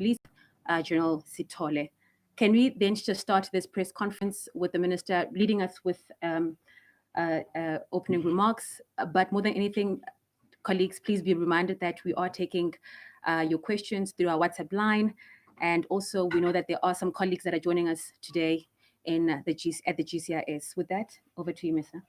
Police, General Sitole. Can we then just start this press conference with the Minister leading us with opening remarks? But more than anything, colleagues, please be reminded that we are taking your questions through our WhatsApp line. And also, we know that there are some colleagues that are joining us today in at the GCIS. With that, over to you, Mr.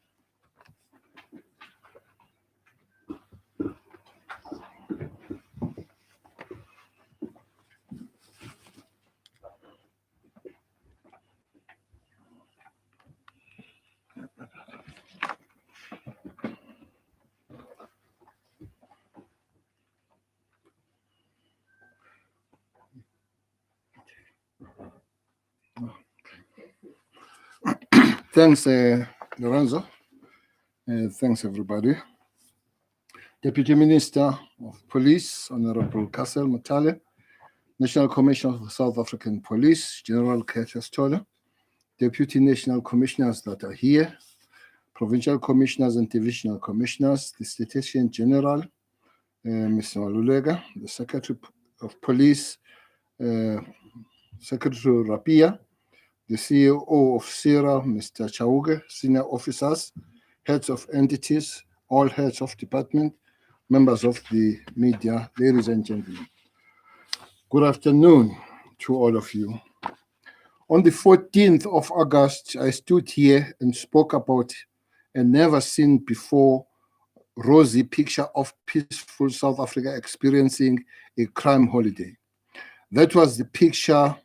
Thanks, Lorenzo. Thanks, everybody. Deputy Minister of Police, Honorable Kassel Matale, National Commissioner of the South African Police, General Curtis Tola, Deputy National Commissioners that are here, Provincial Commissioners and Divisional Commissioners, the Statistician General, Mr. Malulega, the Secretary of Police, Secretary Rapia, the CEO of SIRA, Mr. Chauge, senior officers, heads of entities, all heads of department, members of the media, ladies and gentlemen. Good afternoon to all of you. On the 14th of August, I stood here and spoke about a never seen before rosy picture of peaceful South Africa experiencing a crime holiday. That was the picture,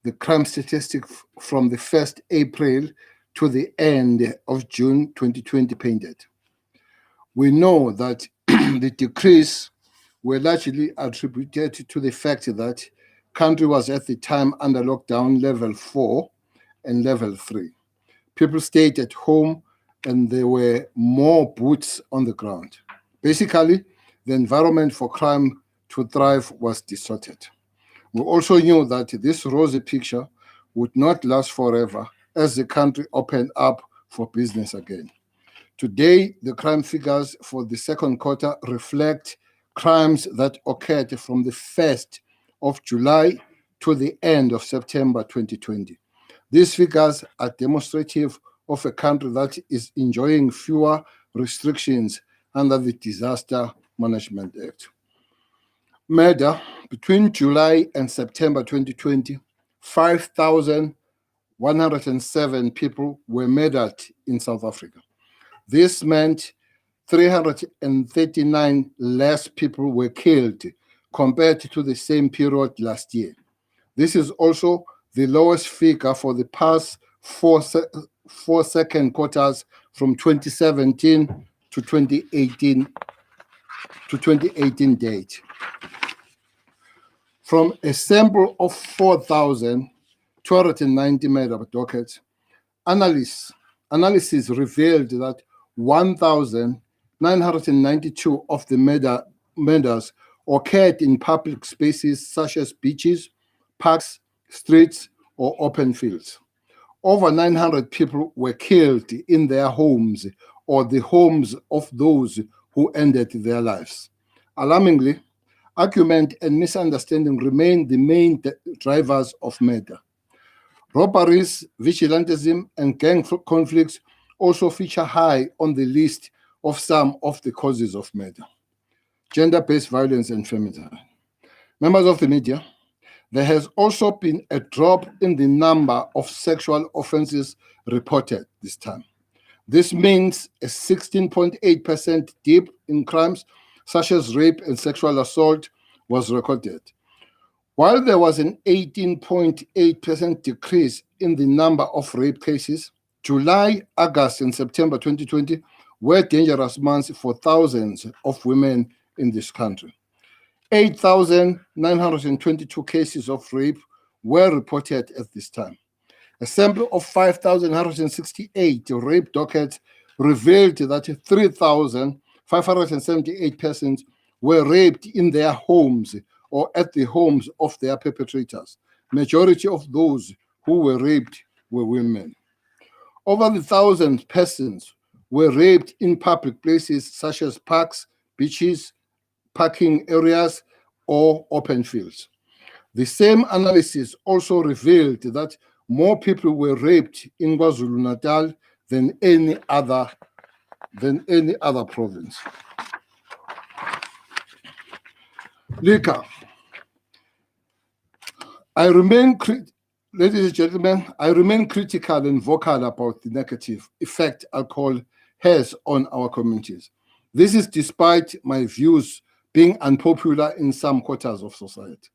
the crime statistic from the 1st April to the end of June 2020 painted. We know that the decrease were largely attributed to the fact that country was at the time under lockdown level 4 and level 3. People stayed at home and there were more boots on the ground. Basically, the environment for crime to thrive was distorted. We also knew that this rosy picture would not last forever as the country opened up for business again. Today, the crime figures for the second quarter reflect crimes that occurred from the 1st of July to the end of September 2020. These figures are demonstrative of a country that is enjoying fewer restrictions under the Disaster Management Act. Murder between July and September 2020, 5,107 people were murdered in South Africa. This meant 339 less people were killed compared to the same period last year. This is also the lowest figure for the past four second quarters from 2017 to 2018 date. From a sample of 4,290 murder dockets, analysis revealed that 1,992 of the murders occurred in public spaces such as beaches, parks, streets, or open fields. Over 900 people were killed in their homes or the homes of those who ended their lives. Alarmingly, argument and misunderstanding remain the main drivers of murder. Robberies, vigilantism, and gang conflicts also feature high on the list of some of the causes of murder. Gender-based violence and femicide. Members of the media, there has also been a drop in the number of sexual offenses reported this time. This means a 16.8% dip in crimes such as rape and sexual assault was recorded. While there was an 18.8% decrease in the number of rape cases, July, August, and September 2020 were dangerous months for thousands of women in this country. 8,922 cases of rape were reported at this time. A sample of 5,168 rape dockets revealed that 3,578 persons were raped in their homes or at the homes of their perpetrators. Majority of those who were raped were women. Over 1,000 persons were raped in public places such as parks, beaches, parking areas, or open fields. The same analysis also revealed that more people were raped in KwaZulu-Natal than any other province. Liquor. Ladies and gentlemen, I remain critical and vocal about the negative effect alcohol has on our communities. This is despite my views being unpopular in some quarters of society.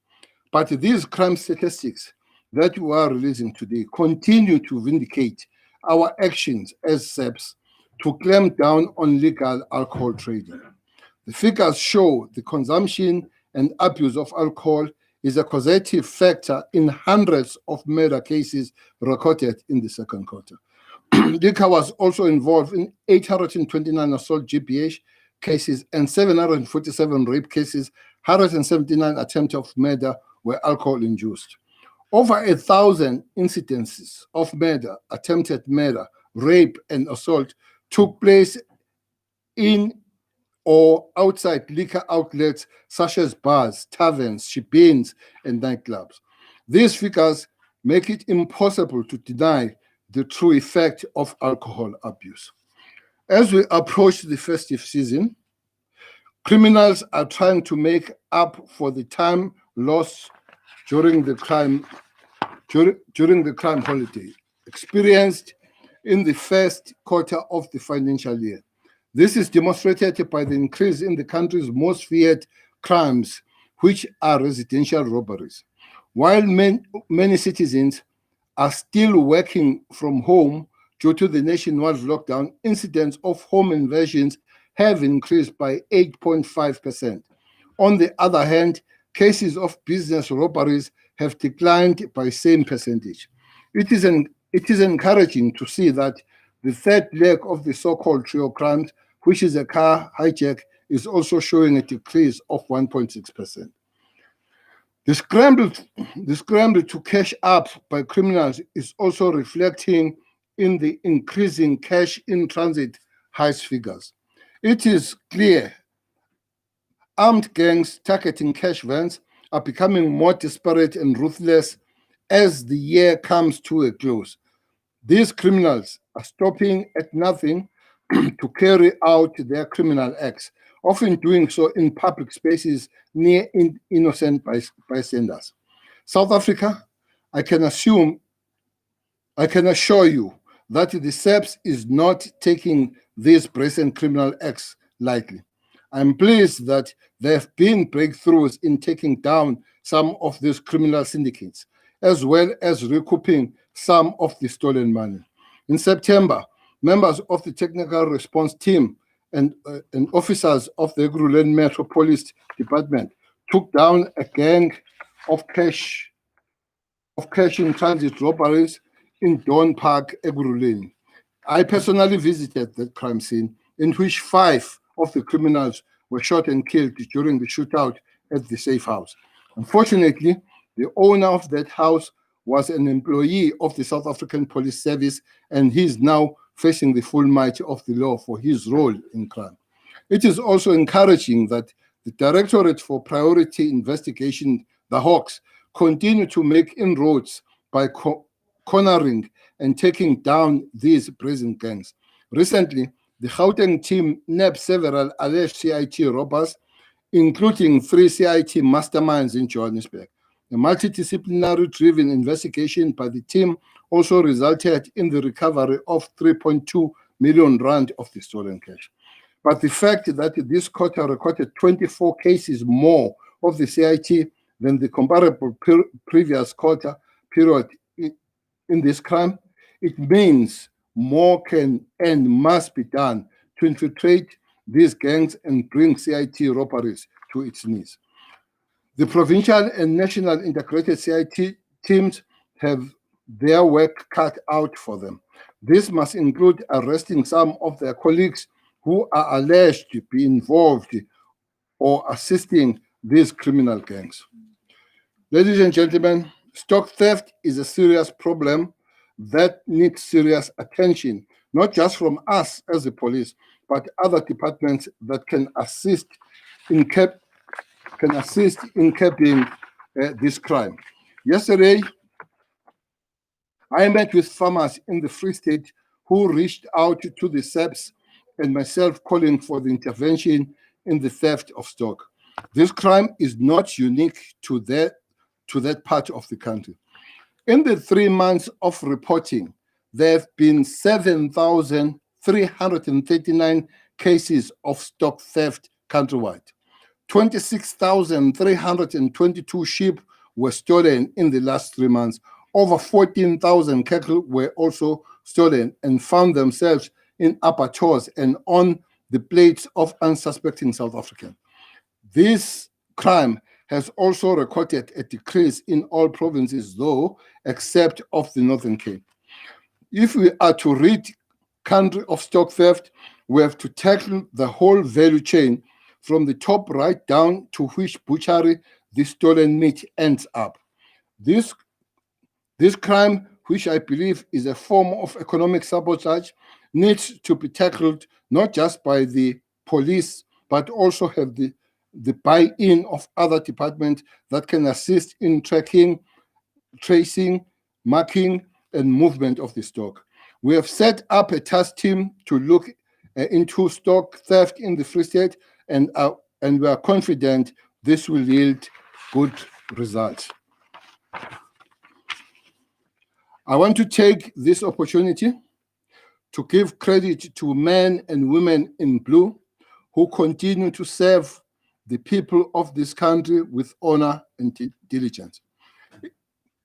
But these crime statistics that we are releasing today continue to vindicate our actions as SEPs to clamp down on legal alcohol trading. The figures show the consumption and abuse of alcohol is a causative factor in hundreds of murder cases recorded in the second quarter. Liquor was also involved in 829 assault GBH cases and 747 rape cases. 179 attempts of murder were alcohol-induced. Over 1,000 incidences of murder, attempted murder, rape, and assault took place in or outside liquor outlets such as bars, taverns, shebeens, and nightclubs. These figures make it impossible to deny the true effect of alcohol abuse. As we approach the festive season, criminals are trying to make up for the time lost during the crime holiday experienced in the first quarter of the financial year. This is demonstrated by the increase in the country's most feared crimes, which are residential robberies. While many citizens are still working from home due to the nationwide lockdown, incidents of home invasions have increased by 8.5%. On the other hand, cases of business robberies have declined by same percentage. It is encouraging to see that the third leg of the so-called trio crimes, which is a car hijack, is also showing a decrease of 1.6%. The scramble to cash up by criminals is also reflecting in the increasing cash in transit heist figures. It is clear armed gangs targeting cash vans are becoming more desperate and ruthless as the year comes to a close. These criminals are stopping at nothing to carry out their criminal acts, often doing so in public spaces near innocent bystanders. South Africa, I can assure you that the SEPS is not taking these present criminal acts lightly. I'm pleased that there have been breakthroughs in taking down some of these criminal syndicates, as well as recouping some of the stolen money. In September, members of the technical response team and officers of the Ekurhuleni Metro Police Department took down a gang of cash in transit robberies in Dawn Park, Ekurhuleni. I personally visited the crime scene, in which 5 of the criminals were shot and killed during the shootout at the safe house. Unfortunately, the owner of that house was an employee of the South African Police Service, and he is now facing the full might of the law for his role in crime. It is also encouraging that the Directorate for Priority Investigation, the Hawks, continue to make inroads by cornering and taking down these present gangs. Recently, the Gauteng team nabbed several alleged CIT robbers, including 3 CIT masterminds in Johannesburg. A multidisciplinary-driven investigation by the team also resulted in the recovery of 3.2 million rand of the stolen cash. But the fact that this quarter recorded 24 cases more of the CIT than the comparable previous quarter period in this crime, it means more can and must be done to infiltrate these gangs and bring CIT robberies to its knees. The provincial and national integrated CIT teams have their work cut out for them. This must include arresting some of their colleagues who are alleged to be involved or assisting these criminal gangs. Ladies and gentlemen, stock theft is a serious problem that needs serious attention, not just from us as the police, but other departments that can assist in curbing this crime. Yesterday, I met with farmers in the Free State who reached out to the SEPs and myself calling for the intervention in the theft of stock. This crime is not unique to that part of the country. In the 3 months of reporting, there have been 7,339 cases of stock theft countrywide. 26,322 sheep were stolen in the last 3 months. Over 14,000 cattle were also stolen and found themselves in abattoirs and on the plates of unsuspecting South Africans. This crime has also recorded a decrease in all provinces, though, except of the Northern Cape. If we are to rid country of stock theft, we have to tackle the whole value chain from the top right down to which butchery the stolen meat ends up. This crime, which I believe is a form of economic sabotage, needs to be tackled not just by the police, but also have the buy-in of other departments that can assist in tracking, tracing, marking, and movement of the stock. We have set up a task team to look into stock theft in the Free State, and we are confident this will yield good results. I want to take this opportunity to give credit to men and women in blue who continue to serve the people of this country with honor and diligence.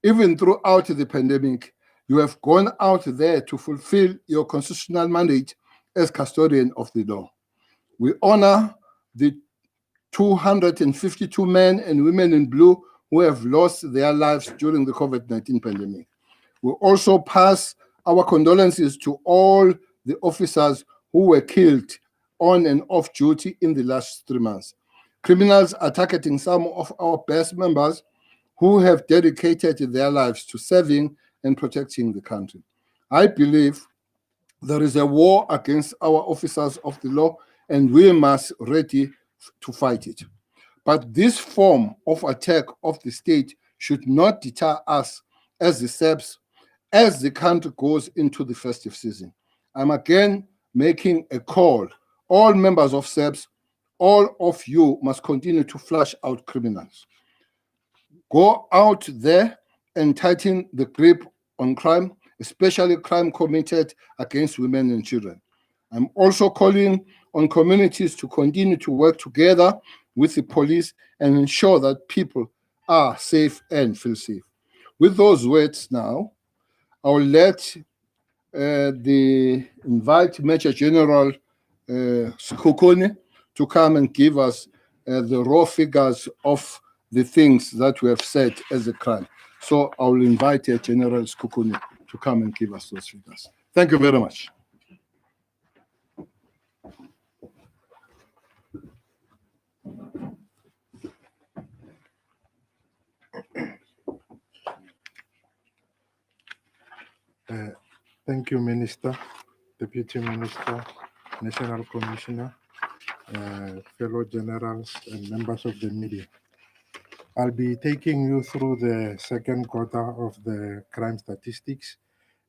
Even throughout the pandemic, you have gone out there to fulfill your constitutional mandate as custodian of the law. We honor the 252 men and women in blue who have lost their lives during the COVID-19 pandemic. We also pass our condolences to all the officers who were killed on and off duty in the last 3 months. Criminals are targeting some of our best members who have dedicated their lives to serving and protecting the country. I believe there is a war against our officers of the law, and we must ready to fight it. But this form of attack of the state should not deter us as the SEPs as the country goes into the festive season. I'm again making a call. All members of SEPs, all of you must continue to flush out criminals. Go out there and tighten the grip on crime, especially crime committed against women and children. I'm also calling on communities to continue to work together with the police and ensure that people are safe and feel safe. With those words now, I will let invite Major General Skukuni to come and give us the raw figures of the things that we have said as a crime. So I will invite General Skukuni to come and give us those figures. Thank you very much. Thank you, Minister, Deputy Minister, National Commissioner, fellow generals, and members of the media. I'll be taking you through the second quarter of the crime statistics,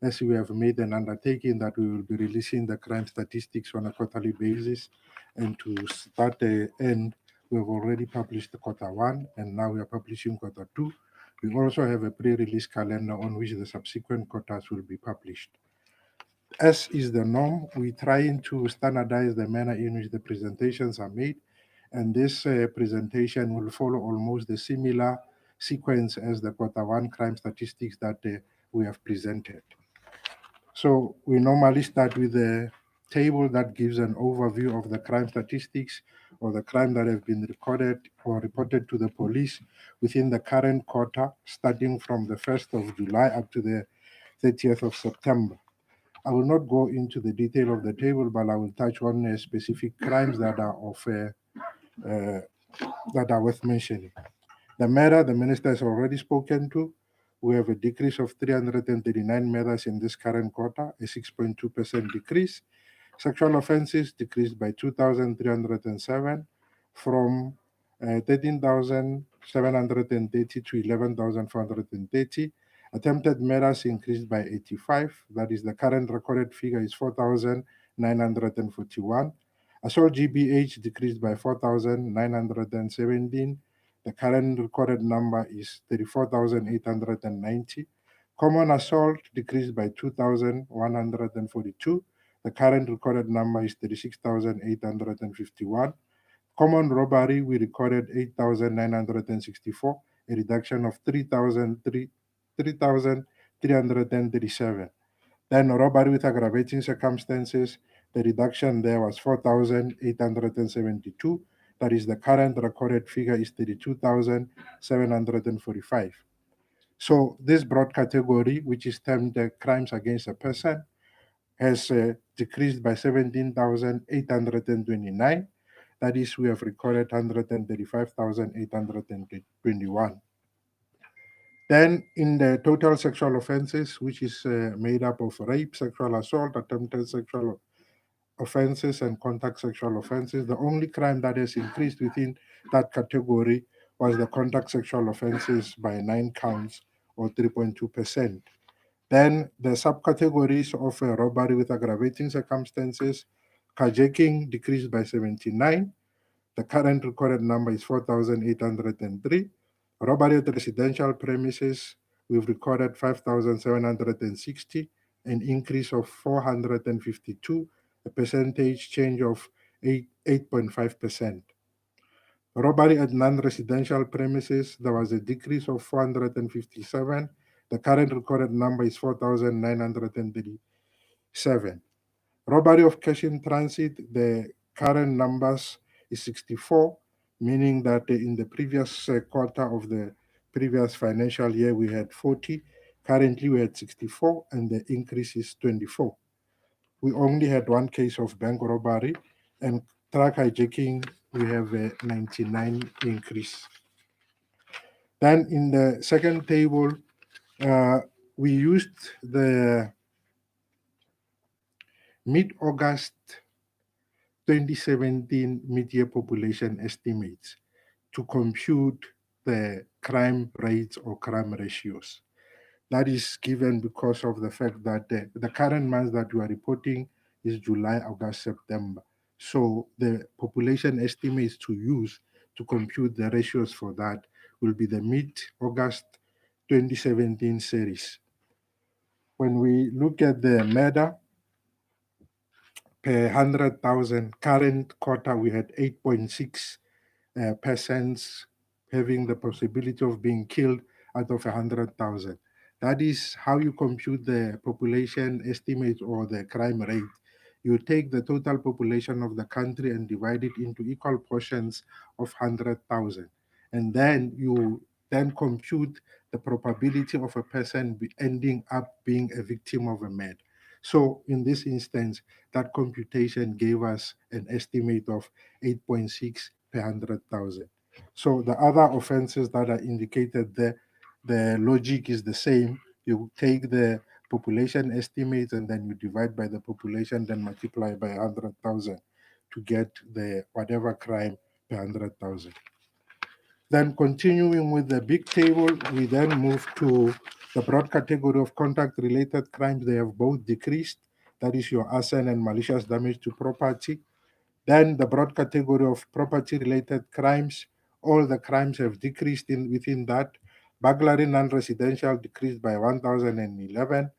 as we have made an undertaking that we will be releasing the crime statistics on a quarterly basis. And to start the end, we've already published the quarter one, and now we are publishing quarter two. We also have a pre-release calendar on which the subsequent quarters will be published. As is the norm, we're trying to standardize the manner in which the presentations are made, and this presentation will follow almost the similar sequence as the quarter one crime statistics that we have presented. So we normally start with the table that gives an overview of the crime statistics or the crime that have been recorded or reported to the police within the current quarter, starting from the 1st of July up to the 30th of September. I will not go into the detail of the table, but I will touch on specific crimes that are worth mentioning. The murder, the minister has already spoken to. We have a decrease of 339 murders in this current quarter, a 6.2% decrease. Sexual offenses decreased by 2,307 from 13,000 730 to 11,430. Attempted murders increased by 85. That is, the current recorded figure is 4,941. Assault GBH decreased by 4,917. The current recorded number is 34,890. Common assault decreased by 2,142. The current recorded number is 36,851. Common robbery, we recorded 8,964, a reduction of 3,337. Then robbery with aggravating circumstances, the reduction there was 4,872. That is, the current recorded figure is 32,745. So this broad category, which is termed crimes against a person, has decreased by 17,829. That is, we have recorded 135,821. Then in the total sexual offenses, which is made up of rape, sexual assault, attempted sexual offenses, and contact sexual offenses, the only crime that has increased within that category was the contact sexual offenses by 9 counts or 3.2%. Then the subcategories of robbery with aggravating circumstances, carjacking decreased by 79. The current recorded number is 4,803. Robbery at residential premises, we've recorded 5,760, an increase of 452, a percentage change of 8.5%. Robbery at non-residential premises, there was a decrease of 457. The current recorded number is 4,937. Robbery of cash in transit, the current numbers is 64, meaning that in the previous quarter of the previous financial year, we had 40. Currently, we had 64, and the increase is 24. We only had one case of bank robbery, and truck hijacking, we have a 99 increase. Then in the second table, we used the mid-August 2017 mid-year population estimates to compute the crime rates or crime ratios. That is given because of the fact that the current months that we are reporting is July, August, September. So the population estimates to use to compute the ratios for that will be the mid-August 2017 series. When we look at the murder per 100,000, current quarter we had 8.6 persons having the possibility of being killed out of 100,000. That is how you compute the population estimate or the crime rate. You take the total population of the country and divide it into equal portions of 100,000. And then you then compute the probability of a person ending up being a victim of a murder. So in this instance, that computation gave us an estimate of 8.6 per 100,000. So the other offenses that are indicated there, the logic is the same. You take the population estimates and then you divide by the population, then multiply by 100,000 to get the whatever crime per 100,000. Then continuing with the big table, we then move to the broad category of contact-related crimes. They have both decreased. That is your arson and malicious damage to property. Then the broad category of property-related crimes, all the crimes have decreased within that. Burglary non-residential decreased by 1,011.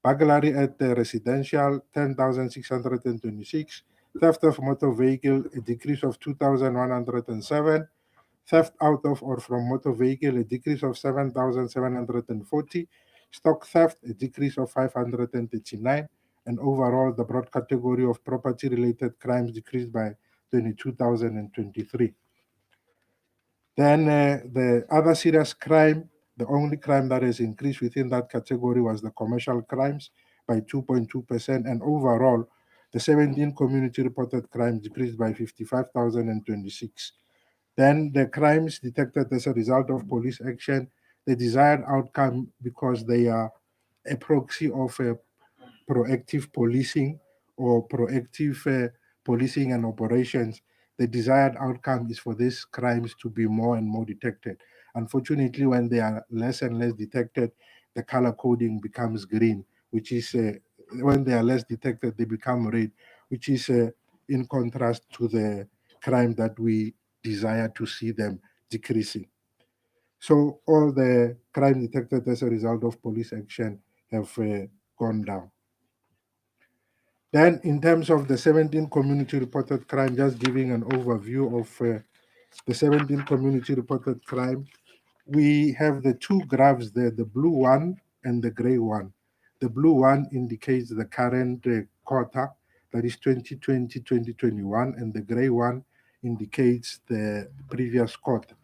Burglary at the residential, 10,626. Theft of motor vehicle, a decrease of 2,107. Theft out of or from motor vehicle, a decrease of 7,740. Stock theft, a decrease of 539. And overall, the broad category of property-related crimes decreased by 22,023. Then the other serious crime, the only crime that has increased within that category was the commercial crimes by 2.2%. And overall, the 17 community reported crimes decreased by 55,026. Then the crimes detected as a result of police action, the desired outcome because they are a proxy of proactive policing or proactive policing and operations, the desired outcome is for these crimes to be more and more detected. Unfortunately, when they are less and less detected, the color coding becomes green, which is when they are less detected, they become red, which is in contrast to the crime that we desire to see them decreasing. So all the crime detected as a result of police action have gone down. Then, in terms of the 17 community reported crime, just giving an overview of the 17 community reported crime, we have the two graphs there, the blue one and the gray one. The blue one indicates the current quarter, that is 2020-2021, and the gray one indicates the previous quarter.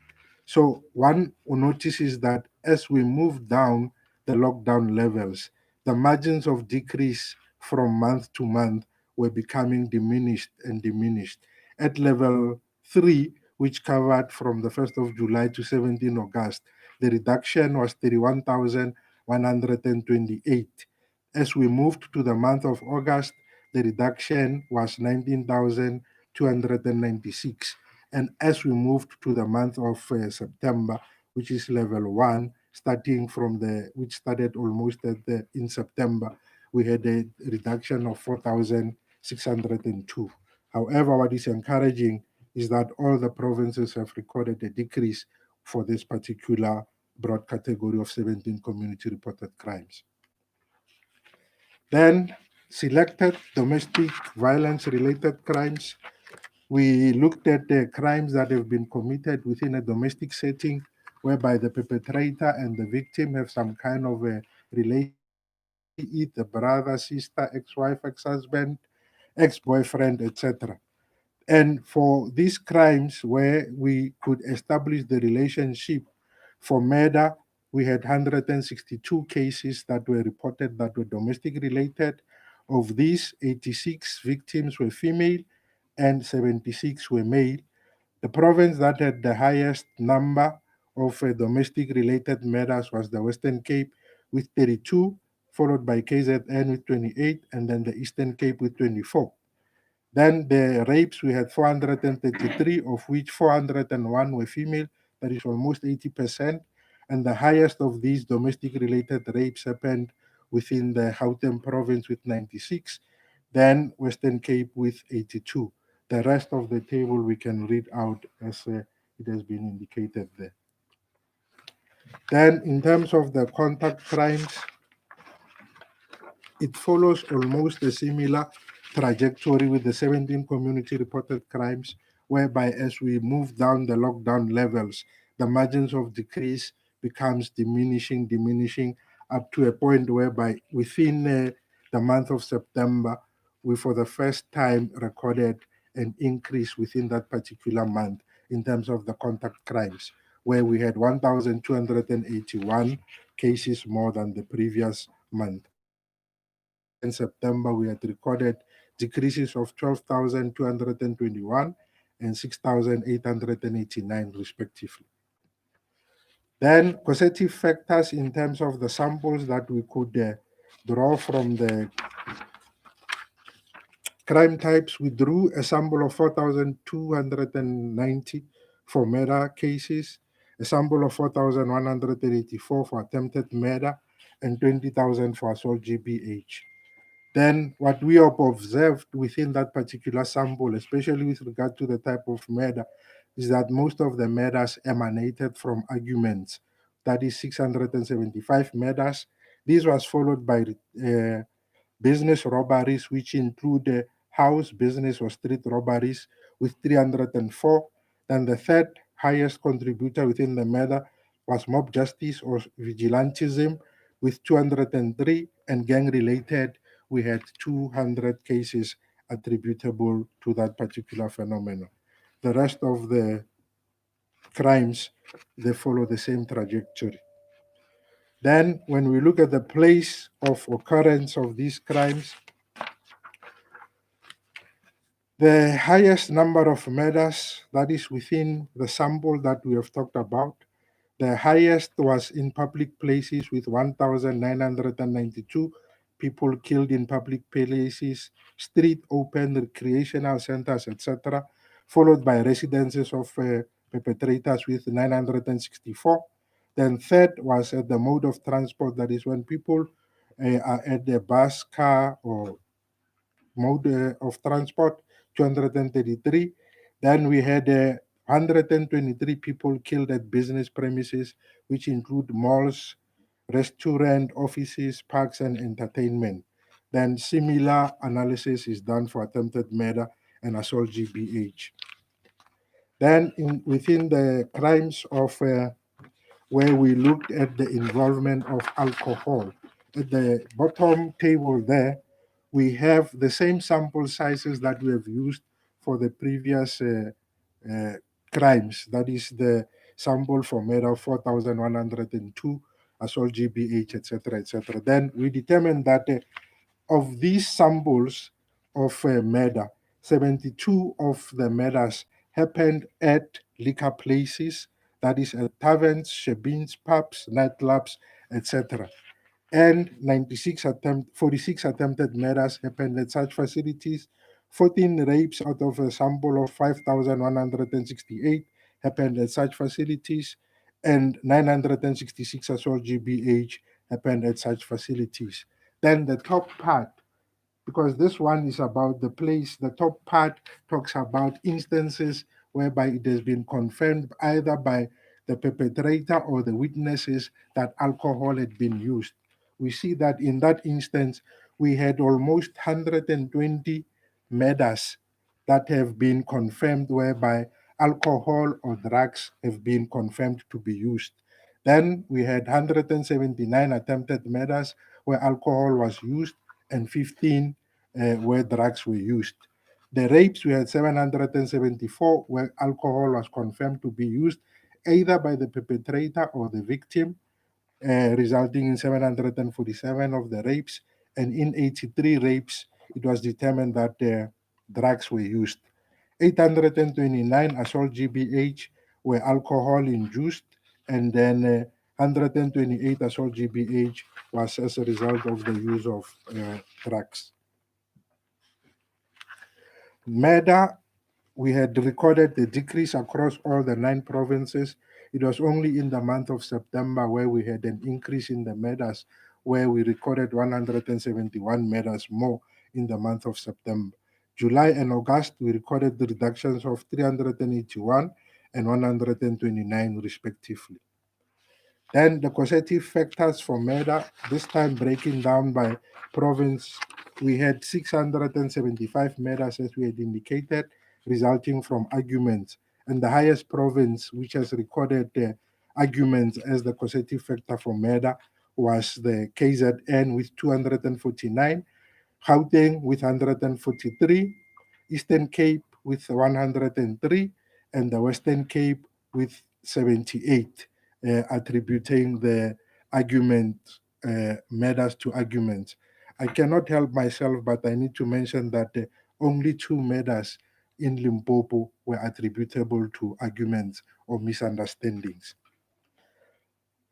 So one notices that as we move down the lockdown levels, the margins of decrease from month to month were becoming diminished and diminished. At level 3, which covered from the 1st of July to 17 August, the reduction was 31,128. As we moved to the month of August, the reduction was 19,296. And as we moved to the month of September, which is level 1, starting from which started almost in September, we had a reduction of 4,602. However, what is encouraging is that all the provinces have recorded a decrease for this particular broad category of 17 community reported crimes. Then, selected domestic violence related crimes. We looked at the crimes that have been committed within a domestic setting, whereby the perpetrator and the victim have some kind of a relationship, be it a brother, sister, ex-wife, ex-husband, ex-boyfriend, etc. And for these crimes where we could establish the relationship, for murder, we had 162 cases that were reported that were domestic related. Of these, 86 victims were female and 76 were male. The province that had the highest number of domestic related murders was the Western Cape with 32, followed by KZN with 28, and then the Eastern Cape with 24. Then the rapes, we had 433, of which 401 were female, that is almost 80%. And the highest of these domestic related rapes happened within the Gauteng province with 96, then Western Cape with 82. The rest of the table we can read out as it has been indicated there. Then, in terms of the contact crimes, it follows almost a similar trajectory with the 17 community reported crimes, whereby as we move down the lockdown levels, the margins of decrease becomes diminishing up to a point whereby within the month of September, we for the first time recorded an increase within that particular month in terms of the contact crimes, where we had 1,281 cases more than the previous month. In September, we had recorded decreases of 12,221 and 6,889 respectively. Then causative factors in terms of the samples that we could draw from the crime types, we drew a sample of 4,290 for murder cases, a sample of 4,184 for attempted murder, and 20,000 for assault GBH. Then what we have observed within that particular sample, especially with regard to the type of murder, is that most of the murders emanated from arguments. That is 675 murders. This was followed by business robberies, which include house, business, or street robberies, with 304. Then the third highest contributor within the murder was mob justice or vigilantism, with 203, and gang related, we had 200 cases attributable to that particular phenomenon. The rest of the crimes, they follow the same trajectory. Then, when we look at the place of occurrence of these crimes, the highest number of murders, that is within the sample that we have talked about, the highest was in public places with 1,992 people killed in public places, street, open, recreational centers, etc. followed by residences of perpetrators with 964. Then third was the mode of transport, that is when people are at the bus, car, or mode of transport, 233. Then we had 123 people killed at business premises, which include malls, restaurant, offices, parks, and entertainment. Then similar analysis is done for attempted murder and assault GBH. Then within the crimes of where we looked at the involvement of alcohol. At the bottom table there, we have the same sample sizes that we have used for the previous uh, crimes. That is the sample for murder 4,102, assault GBH, etc., etc. Then we determined that of these samples of murder, 72 of the murders happened at liquor places, that is at taverns, shebeens, pubs, nightclubs, etc. And 46 attempted murders happened at such facilities. 14 rapes out of a sample of 5,168 happened at such facilities, and 966 assault GBH happened at such facilities. Then the top part, because this one is about the place. The top part talks about instances whereby it has been confirmed either by the perpetrator or the witnesses that alcohol had been used. We see that in that instance, we had almost 120 murders that have been confirmed whereby alcohol or drugs have been confirmed to be used. Then we had 179 attempted murders where alcohol was used, and 15 where drugs were used. The rapes, we had 774 where alcohol was confirmed to be used either by the perpetrator or the victim, resulting in 747 of the rapes. And in 83 rapes, it was determined that drugs were used. 829 assault GBH were alcohol induced, and then 128 assault GBH was as a result of the use of drugs. Murder, we had recorded the decrease across all the 9 provinces. It was only in the month of September where we had an increase in the murders, where we recorded 171 murders more in the month of September. July and August, we recorded the reductions of 381 and 129 respectively. Then the causative factors for murder, this time breaking down by province, we had 675 murders, as we had indicated, resulting from arguments. And the highest province which has recorded arguments as the causative factor for murder was the KZN with 249, Gauteng with 143, Eastern Cape with 103, and the Western Cape with 78, attributing the argument matters to arguments. I cannot help myself, but I need to mention that only 2 murders in Limpopo were attributable to arguments or misunderstandings.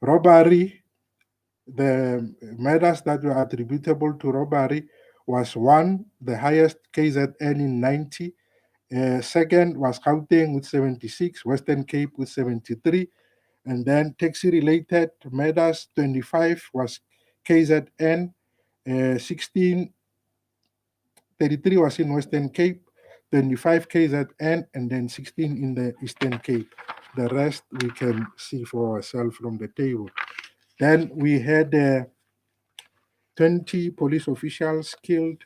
Robbery, the murders that were attributable to robbery was one, the highest KZN in 90. Second was Gauteng with 76, Western Cape with 73, and then taxi-related murders, 25 was KZN, 16, 33 was in Western Cape, 25 KZN, and then 16 in the Eastern Cape. The rest we can see for ourselves from the table. Then we had 20 police officials killed.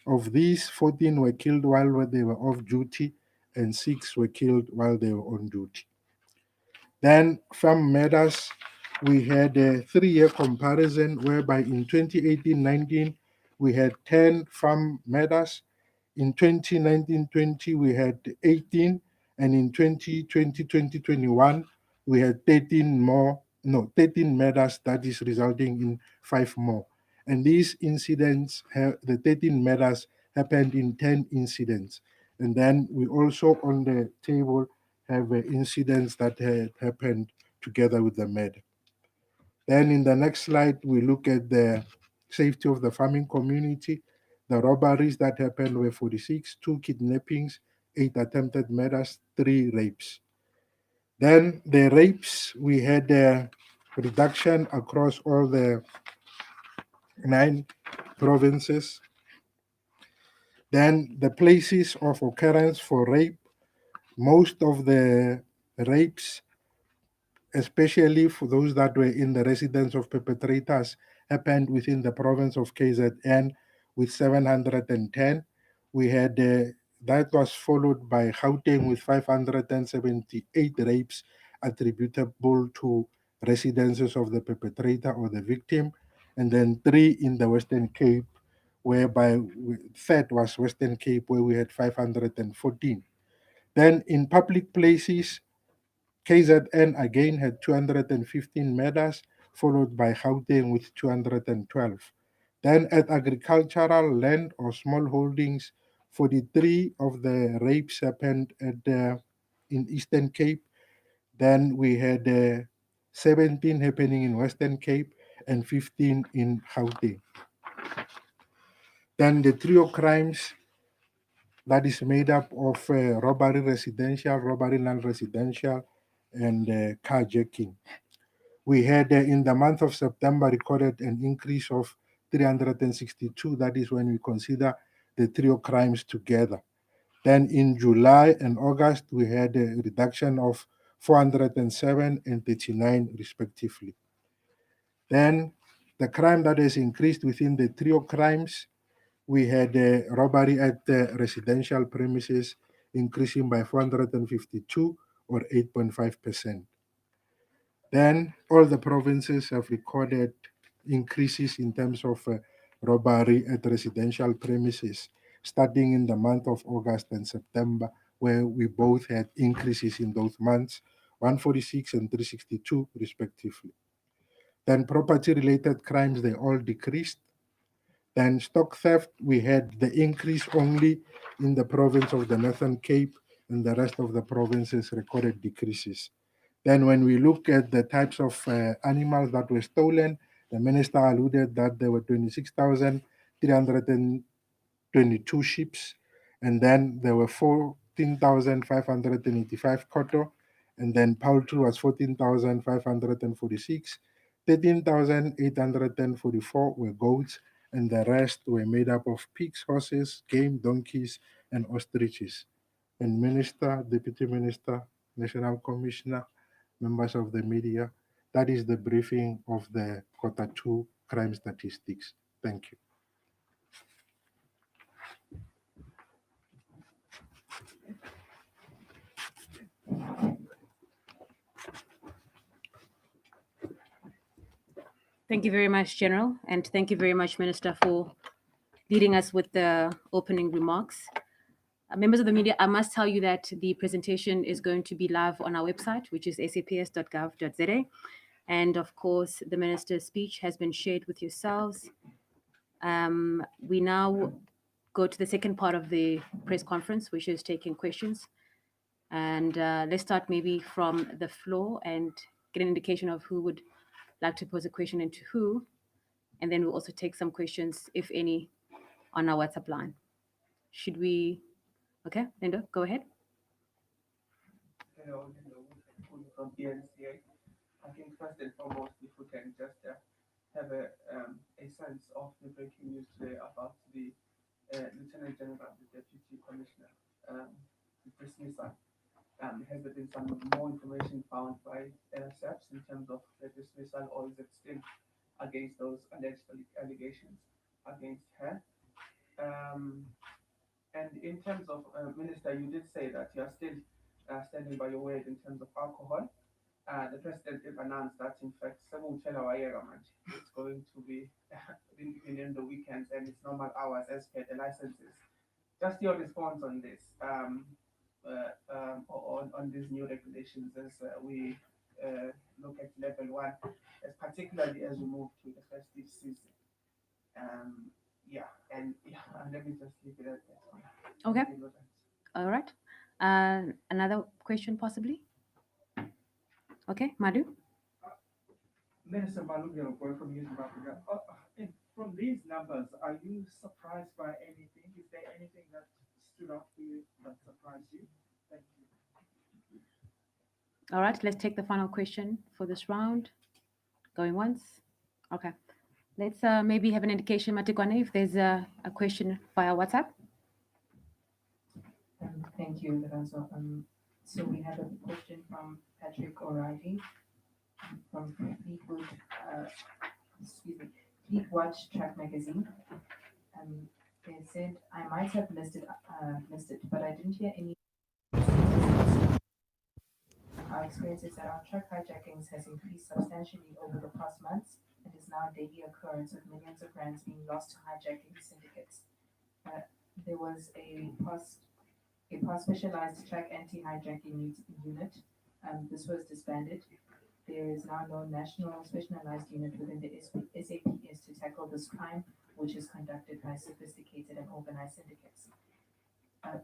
Of these, 14 were killed while they were off duty, and 6 were killed while they were on duty. Then farm murders, we had a 3-year comparison whereby in 2018-19 we had 10 farm murders. In 2019-20 we had 18, and in 2020-2021 we had 13 murders, that is resulting in 5 more. And these incidents, the 13 murders happened in 10 incidents. And then we also on the table have incidents that had happened together with the murder. Then in the next slide, we look at the safety of the farming community. The robberies that happened were 46, 2 kidnappings, 8 attempted murders, 3 rapes. Then the rapes, we had a reduction across all the 9 provinces. Then the places of occurrence for rape, most of the rapes, especially for those that were in the residence of perpetrators, happened within the province of KZN with 710. We had that was followed by Gauteng with 578 rapes attributable to residences of the perpetrator or the victim, and then 3 in the Western Cape, whereby third was Western Cape, where we had 514. Then in public places, KZN again had 215 murders, followed by Gauteng with 212. Then at agricultural land or small holdings, 43 of the rapes happened in Eastern Cape. Then we had 17 happening in Western Cape and 15 in Gauteng. Then the trio crimes that is made up of robbery residential, robbery non-residential, and carjacking. We had in the month of September recorded an increase of 362. That is when we consider the trio crimes together. Then in July and August, we had a reduction of 407 and 39 respectively. Then the crime that has increased within the trio crimes, we had a robbery at residential premises increasing by 452 or 8.5%. Then all the provinces have recorded increases in terms of robbery at residential premises, starting in the month of August and September, where we both had increases in those months, 146 and 362 respectively. Then property-related crimes, they all decreased. Then stock theft, we had the increase only in the province of the Northern Cape, and the rest of the provinces recorded decreases. Then when we look at the types of animals that were stolen, the minister alluded that there were 26,322 sheep, and then there were 14,585 cattle, and then poultry was 14,546, 13,844 were goats, and the rest were made up of pigs, horses, game, donkeys, and ostriches. And Minister, Deputy Minister, National Commissioner, members of the media, that is the briefing of the Q2 crime statistics. Thank you. Thank you very much, General, and thank you very much, Minister, for leading us with the opening remarks. Members of the media, I must tell you that the presentation is going to be live on our website, which is saps.gov.za. And of course, the minister's speech has been shared with yourselves. We now go to the second part of the press conference, which is taking questions. And let's start maybe from the floor and get an indication of who would like to pose a question and to who. And then we'll also take some questions, if any, on our WhatsApp line. Should we? Okay, Linda, go ahead. Hello, from PNCA. I think first and foremost, if we can just have a sense of the breaking news today about the Lieutenant General, the Deputy Commissioner, the dismissal. Has there been some more information found by SAPS in terms of the dismissal, or is it still against those alleged allegations against her? Um, and in terms of Minister, you did say that you are still standing by your word in terms of alcohol. The president did announce that, in fact, it's going to be even in the weekends and its normal hours as per the licenses. Just your response on this, on these new regulations as we look at level one, as particularly as we move to the festive season. Let me just leave it at that. Okay. All right. Another question, possibly? Okay, Madhu? Minister Malungelo from Youth Africa. From these numbers, are you surprised by anything? Is there anything that stood out for you that surprised you? Thank you. All right, let's take the final question for this round. Going once. Okay. Let's maybe have an indication, Matikwane, if there's a question via WhatsApp. Thank you, Lorenzo. So we have a question from Patrick O'Reilly from Fleetwood, Fleetwatch Track Magazine. They said, I might have missed it, but I didn't hear any. Our experience is that our truck hijackings has increased substantially over the past months and is now a daily occurrence with millions of rands being lost to hijacking syndicates. There was a past specialized track anti-hijacking unit. This was disbanded. There is now no national specialized unit within the SAPS to tackle this crime, which is conducted by sophisticated and organized syndicates.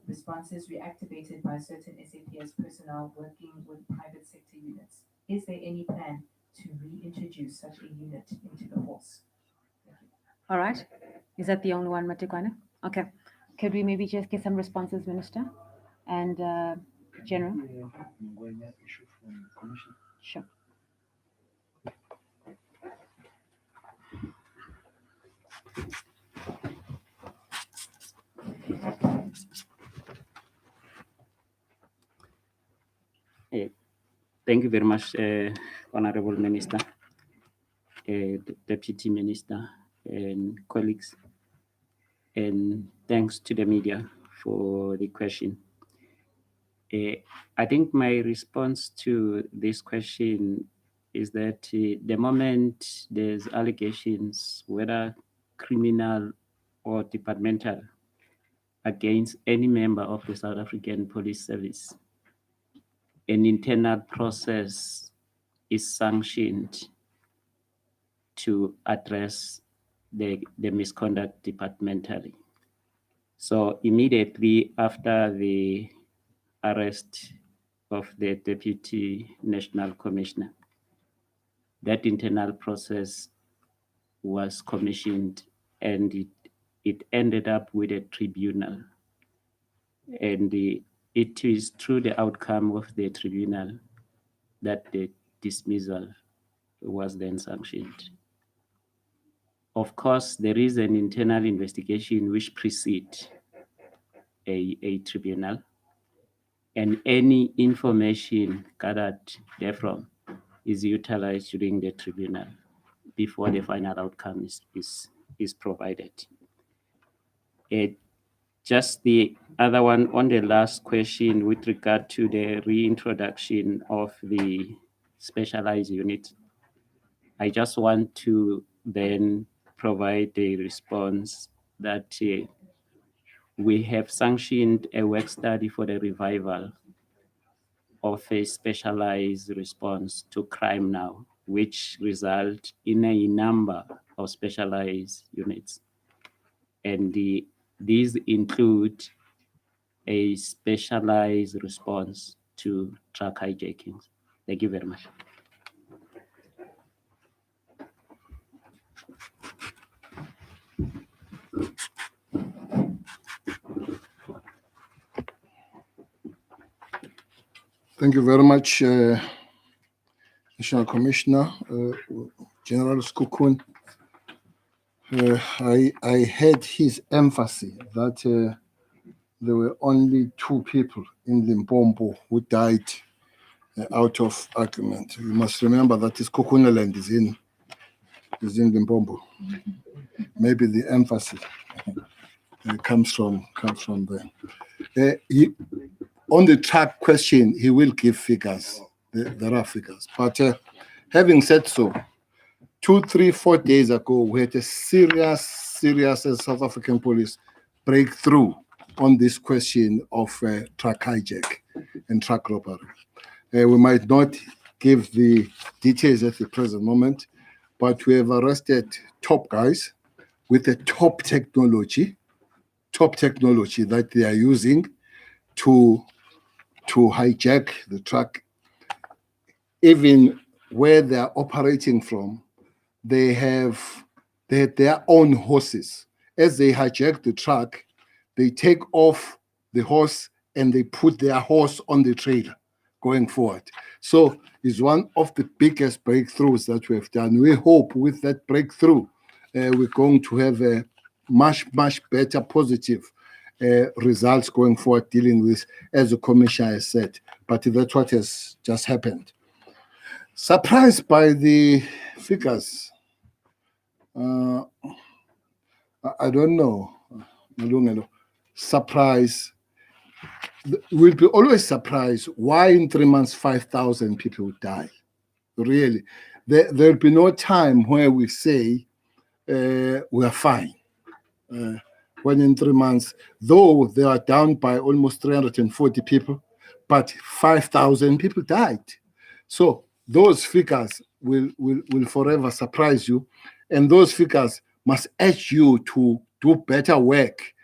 Responses reactivated by certain SAPS personnel working with private sector units. Is there any plan to reintroduce such a unit into the force? All right. Is that the only one, Matikwane? Okay. Could we maybe just get some responses, Minister and General? Sure. Thank you very much, Honorable Minister, Deputy Minister, and colleagues. And thanks to the media for the question. I think my response to this question is that the moment there's allegations, whether criminal or departmental, against any member of the South African Police Service, an internal process is sanctioned to address the misconduct departmentally. So immediately after the arrest of the Deputy National Commissioner, that internal process was commissioned and it ended up with a tribunal. And it is through the outcome of the tribunal that the dismissal was then sanctioned. Of course, there is an internal investigation which precedes a tribunal, and any information gathered therefrom is utilized during the tribunal before the final outcome is provided. Just the other one on the last question with regard to the reintroduction of the specialized unit, I just want to then provide a response that we have sanctioned a work study for the revival of a specialized response to crime now, which result in a number of specialized units. And these include a specialized response to truck hijackings. Thank you very much. Thank you very much, National Commissioner, General Skukun. I had his emphasis that there were only 2 people in Limpopo who died out of argument. You must remember that this Kukunaland is in Limpopo. Maybe the emphasis comes from there. On the track question, he will give figures. There are figures. But having said so, 2, 3, 4 days ago, we had a serious South African police breakthrough on this question of truck hijack and truck robbery. We might not give the details at the present moment, but we have arrested top guys with the top technology that they are using to hijack the truck. Even where they are operating from, they had their own horses. As they hijack the truck, they take off the horse and they put their horse on the trailer going forward. So it's one of the biggest breakthroughs that we have done. We hope with that breakthrough, we're going to have a much better positive results going forward dealing with, as the commissioner has said. But that's what has just happened. Surprised by the figures. I don't know. Surprise. We'll be always surprised why in 3 months 5,000 people die. Really, there'll be no time where we say we are fine. When in 3 months, though they are down by almost 340 people, but 5,000 people died. So those figures will forever surprise you, and those figures must urge you to do better work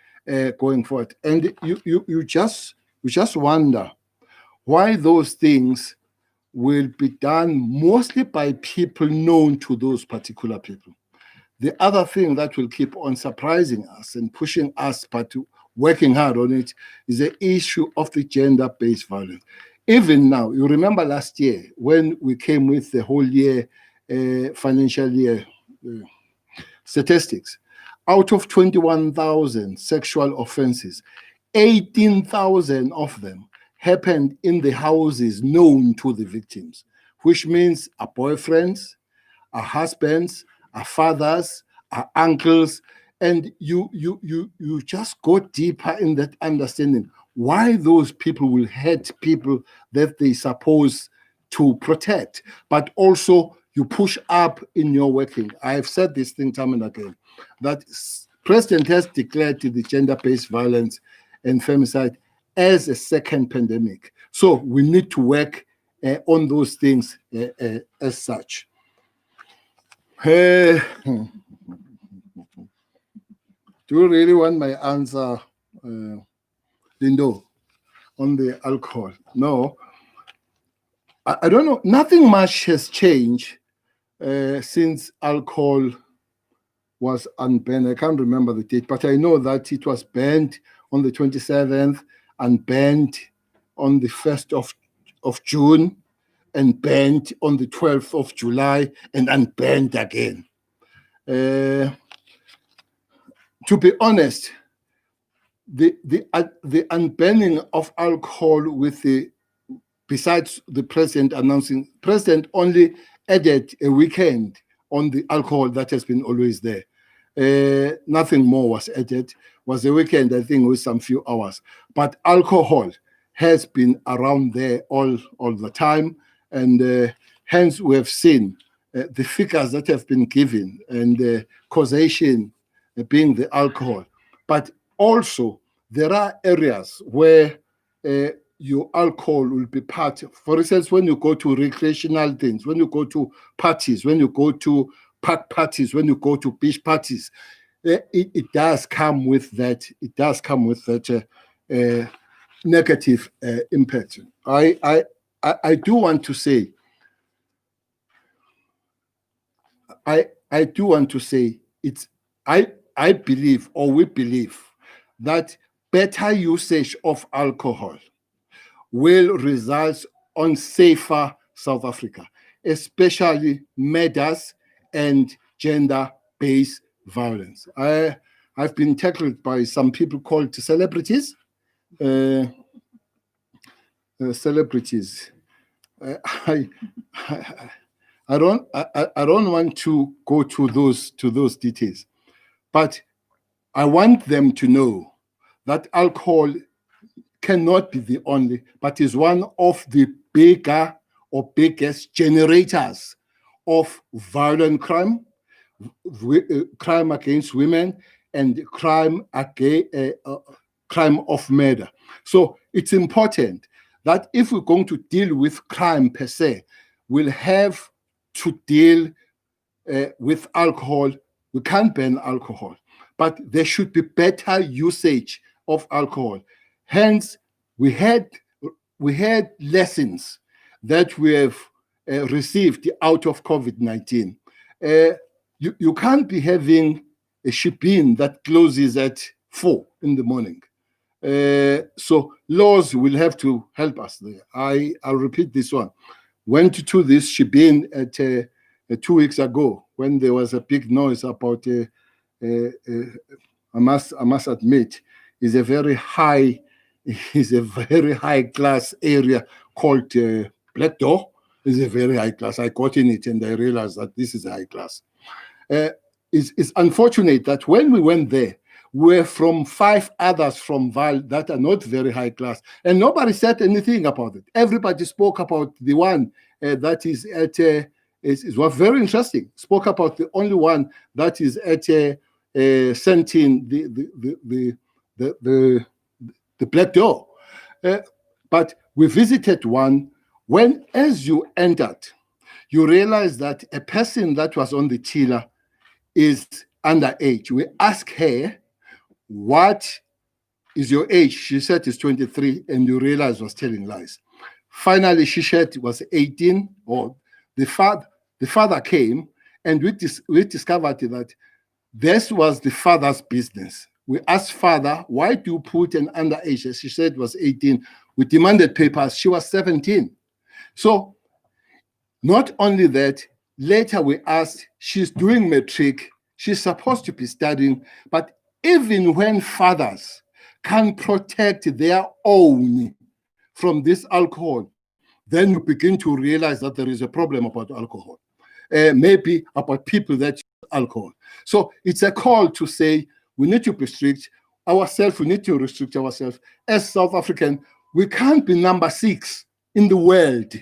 going forward. And you just wonder why those things will be done mostly by people known to those particular people. The other thing that will keep on surprising us and pushing us, but working hard on it, is the issue of the gender-based violence. Even now, you remember last year when we came with the whole year, financial year statistics, out of 21,000 sexual offenses, 18,000 of them happened in the houses known to the victims, which means our boyfriends, our husbands, our fathers, our uncles, and you just go deeper in that understanding why those people will hurt people that they suppose to protect, but also you push up in your working. I've said this thing time and again, that President has declared the gender-based violence and femicide as a second pandemic. So we need to work on those things as such. Do you really want my answer, Lindo, on the alcohol? No. I don't know. Nothing much has changed since alcohol was unbanned. I can't remember the date, but I know that it was banned on the 27th and banned on the 1st of June and banned on the 12th of July and unbanned again. To be honest, the unbanning of alcohol besides the president announcing, president only added a weekend on the alcohol that has been always there. Nothing more was added. Was a weekend, I think, with some few hours. But alcohol has been around there all the time, and hence we have seen the figures that have been given and causation being the alcohol. But also there are areas where your alcohol will be part. For instance, when you go to recreational things, when you go to parties, when you go to park parties, when you go to beach parties, it does come with that. It does come with that negative impact. I do want to say. I do want to say it's. I believe, or we believe, that better usage of alcohol will result on safer South Africa, especially murders and gender-based violence. I've been tackled by some people called celebrities. Celebrities. I don't want to go to those details, but I want them to know that alcohol cannot be the only, but is one of the bigger or biggest generators of violent crime, crime against women, and crime of murder. So it's important that if we're going to deal with crime per se, we'll have to deal with alcohol. We can't ban alcohol, but there should be better usage of alcohol. Hence, we had lessons that we have received out of COVID-19. You can't be having a shipping that closes at 4 in the morning. So laws will have to help us there. I'll repeat this one. Went to this Shibin at 2 weeks ago when there was a big noise about I must admit, is a very high class area called Black Door. It's a very high class. I got in it and I realized that this is a high class. It's unfortunate that when we went there, we're from 5 others from Val that are not very high class, and nobody said anything about it. Everybody spoke about the one that is at. It was very interesting. Spoke about the only one that is at Sentin, the Black Door. But we visited one. When as you entered, you realize that a person that was on the tiller is underage. We asked her, what is your age? She said it's 23, and you realize was telling lies. Finally, she said it was 18, or the father came, and we discovered that this was the father's business. We asked father, why do you put an underage? She said it was 18. We demanded papers. She was 17. So not only that, later we asked, she's doing matric, she's supposed to be studying, but even when fathers can protect their own from this alcohol, then you begin to realize that there is a problem about alcohol, maybe about people that use alcohol. So it's a call to say we need to restrict ourselves, we need to restrict ourselves. As South African, we can't be number 6 in the world.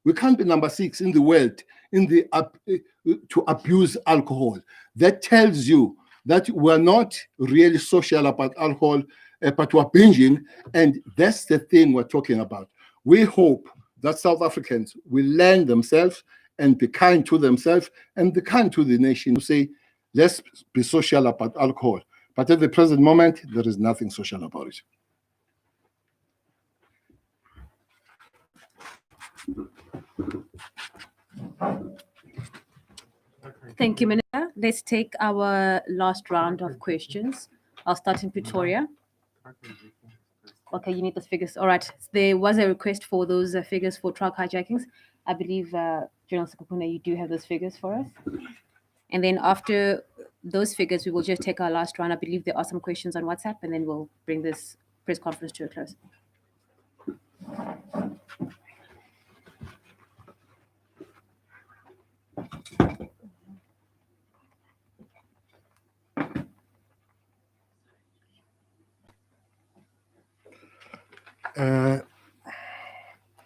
We can't be number 6 in the world to abuse alcohol. That tells you that we're not really social about alcohol, but we're binging, and that's the thing we're talking about. We hope that South Africans will learn themselves and be kind to themselves and be kind to the nation to say, let's be social about alcohol. But at the present moment, there is nothing social about it. Thank you, Minister. Let's take our last round of questions. I'll start in Pretoria. Okay, you need those figures. All right. There was a request for those figures for truck hijackings. I believe, General Sekukuna, you do have those figures for us. And then after those figures, we will just take our last round. I believe there are some questions on WhatsApp, and then we'll bring this press conference to a close.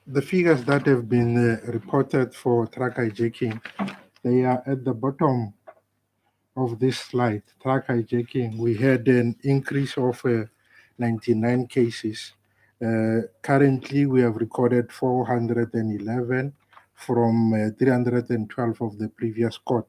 The figures that have been reported for truck hijacking, they are at the bottom of this slide. Truck hijacking, we had an increase of 99 cases. Currently, we have recorded 411 from 312 of the previous court.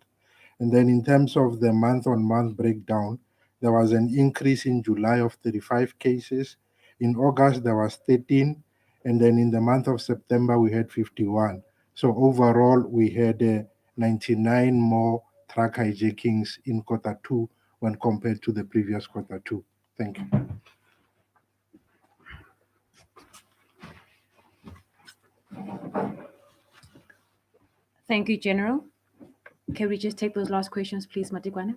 And then in terms of the month-on-month breakdown, there was an increase in July of 35 cases. In August, there was 13. And then in the month of September, we had 51. So overall, we had 99 more truck hijackings in quarter 2 when compared to the previous quarter 2. Thank you. Thank you, General. Can we just take those last questions, please, Matikwane?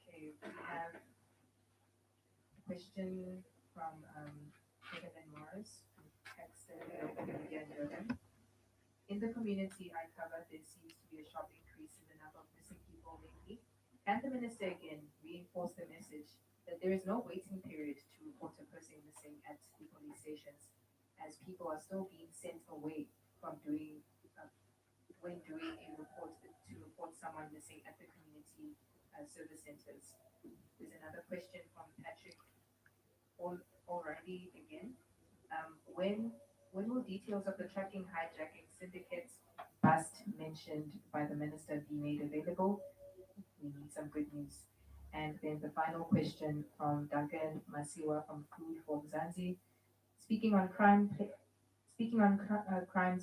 Okay, we have a question from Kevin Morris, who texted Media Durban. In the community I cover, there seems to be a sharp increase in the number of missing people lately. Can the minister again reinforce the message that there is no waiting period to report a person missing at the police stations, as people are still being sent away from when doing a report to report someone missing at the community service centers? There's another question from Patrick O'Reilly again. When will details of the trucking hijacking syndicates bust mentioned by the minister be made available? We need some good news. And then the final question from Duncan Masiwa from Food for Mzansi. Speaking on crimes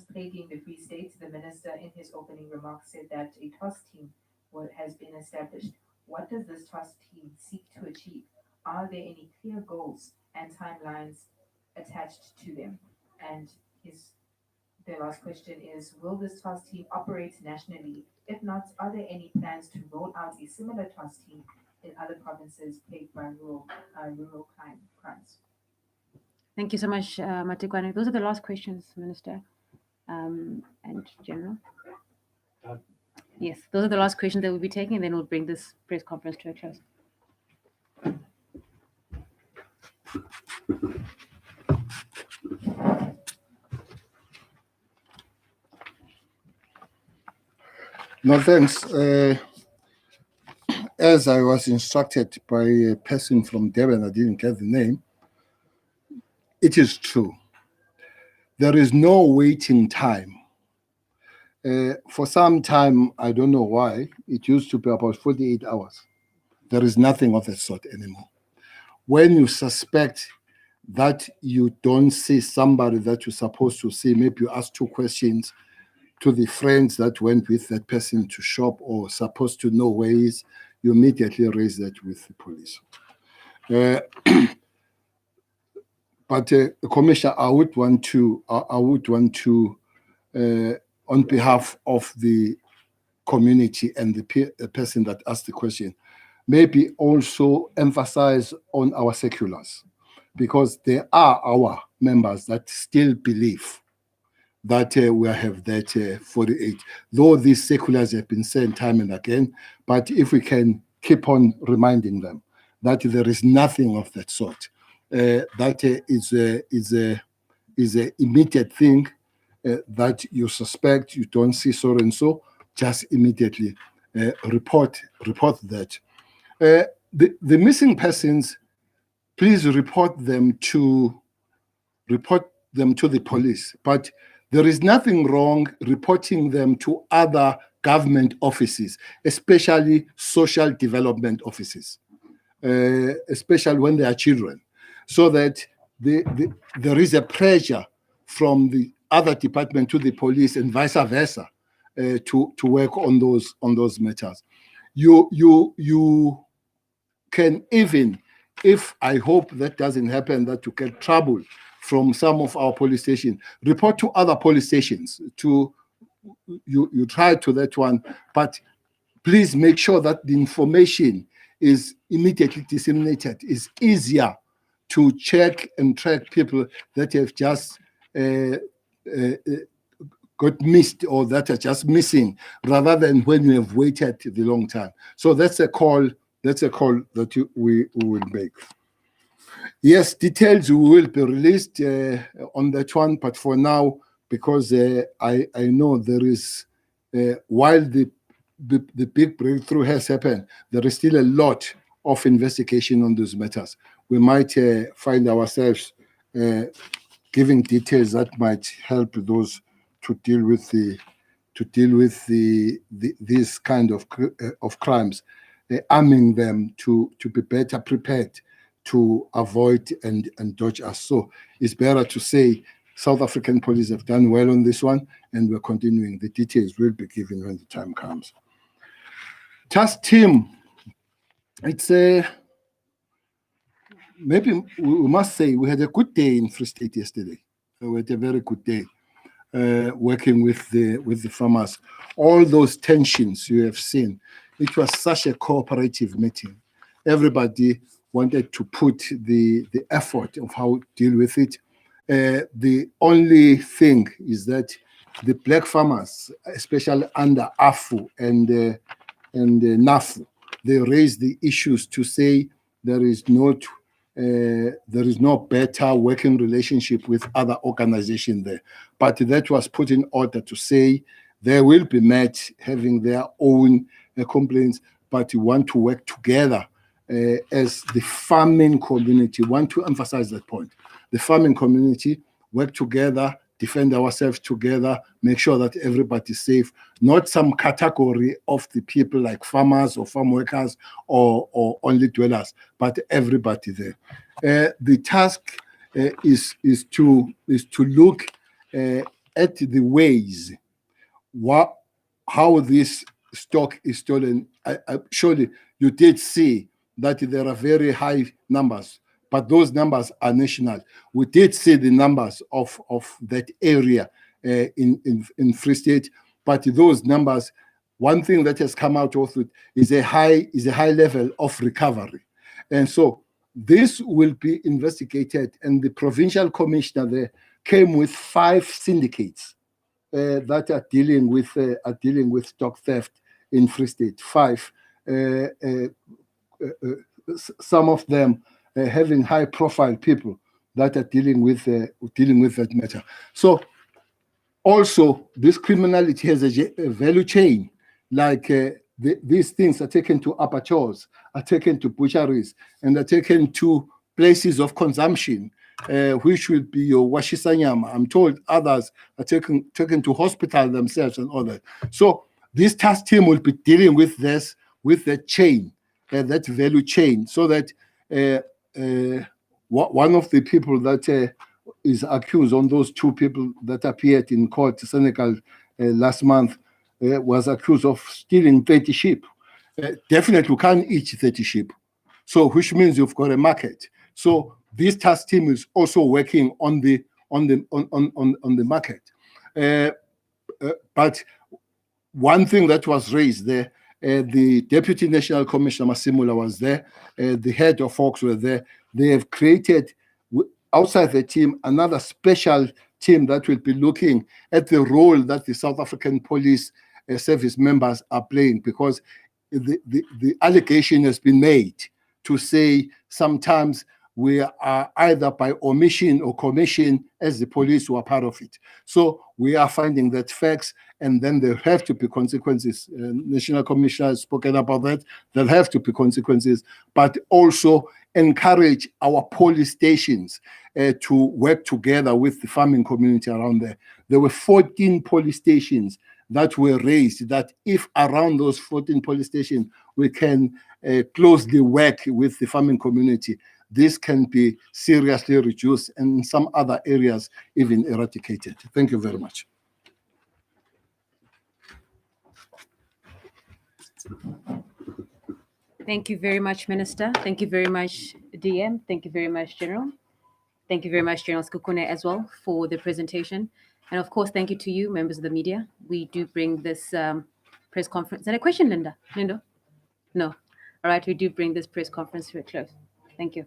plaguing the Free State, the minister in his opening remarks said that a task team what has been established. What does this task team seek to achieve? Are there any clear goals and timelines attached to them? And the last question is, will this task team operate nationally? If not, are there any plans to roll out a similar task team in other provinces plagued by rural crimes? Thank you so much, Matikwane. Those are the last questions, Minister and General. Yes, those are the last questions that we'll be taking, and then we'll bring this press conference to a close. No, thanks. As I was instructed by a person from Durban, I didn't get the name, it is true. There is no waiting time. For some time, I don't know why, it used to be about 48 hours. There is nothing of that sort anymore. When you suspect that you don't see somebody that you're supposed to see, maybe you ask 2 questions to the friends that went with that person to shop or supposed to know where he is, you immediately raise that with the police. But Commissioner, I would want to, on behalf of the community and the person that asked the question, maybe also emphasize on our seculars, because there are our members that still believe that we have that 48. Though these seculars have been said time and again, but if we can keep on reminding them that there is nothing of that sort, that is a immediate thing that you suspect, you don't see so and so, just immediately report that. The missing persons, please report them to the police, but there is nothing wrong reporting them to other government offices, especially social development offices, especially when they are children, so that there is a pressure from the other department to the police and vice versa to work on those matters. You can even, if I hope that doesn't happen, that you get trouble from some of our police stations, report to other police stations. You try to that one, but please make sure that the information is immediately disseminated. It's easier to check and track people that have just got missed or that are just missing, rather than when you have waited the long time. So that's a call. That's a call that we will make. Yes, details will be released on that one, but for now, because I know there is, while the big breakthrough has happened, there is still a lot of investigation on those matters. We might find ourselves giving details that might help those to deal with these kind of crimes, arming them to be better prepared to avoid and dodge us. So it's better to say South African police have done well on this one, and we're continuing. The details will be given when the time comes. Task team, it's maybe we must say we had a good day in Free State yesterday. We had a very good day working with the farmers. All those tensions you have seen, it was such a cooperative meeting. Everybody wanted to put the effort of how to deal with it. The only thing is that the black farmers, especially under AFU and NAFU, they raised the issues to say there is no better working relationship with other organizations there. But that was put in order to say they will be met having their own complaints, but we want to work together as the farming community. Want to emphasize that point. The farming community work together, defend ourselves together, make sure that everybody's safe, not some category of the people like farmers or farm workers or only dwellers, but everybody there. The task is to look at the ways how this stock is stolen. Surely you did see that there are very high numbers, but those numbers are national. We did see the numbers of that area in Free State, but those numbers, one thing that has come out of it is a high level of recovery. And so this will be investigated, and the provincial commissioner there came with 5 syndicates that are dealing with stock theft in Free State. 5, some of them having high-profile people that are dealing with that matter. So also, this criminality has a value chain. Like these things are taken to abattoirs, are taken to butcheries, and are taken to places of consumption, which will be your washisanyama. I'm told others are taken to hospital themselves and all that. So this task team will be dealing with this, with that chain, that value chain, so that one of the people that is accused on those 2 people that appeared in court, Senegal, last month, was accused of stealing 30 sheep. Definitely, you can't eat 30 sheep. So, which means you've got a market. So, this task team is also working on the market. But one thing that was raised there, the Deputy National Commissioner Masimula was there, the head of Hawks were there. They have created, outside the team, another special team that will be looking at the role that the South African Police Service members are playing, because the allegation has been made to say sometimes we are either by omission or commission as the police were part of it. So we are finding that facts, and then there have to be consequences. National Commissioner has spoken about that. There have to be consequences, but also encourage our police stations to work together with the farming community around there. There were 14 police stations that were raised, that if around those 14 police stations we can closely work with the farming community, this can be seriously reduced, and in some other areas even eradicated. Thank you very much. Thank you very much, Minister. Thank you very much, DM. Thank you very much, General. Thank you very much, General Skukune, as well, for the presentation. And of course, thank you to you, members of the media. We do bring this press conference. Is that a question, Linda? Lindo? No. All right, we do bring this press conference to a close. Thank you.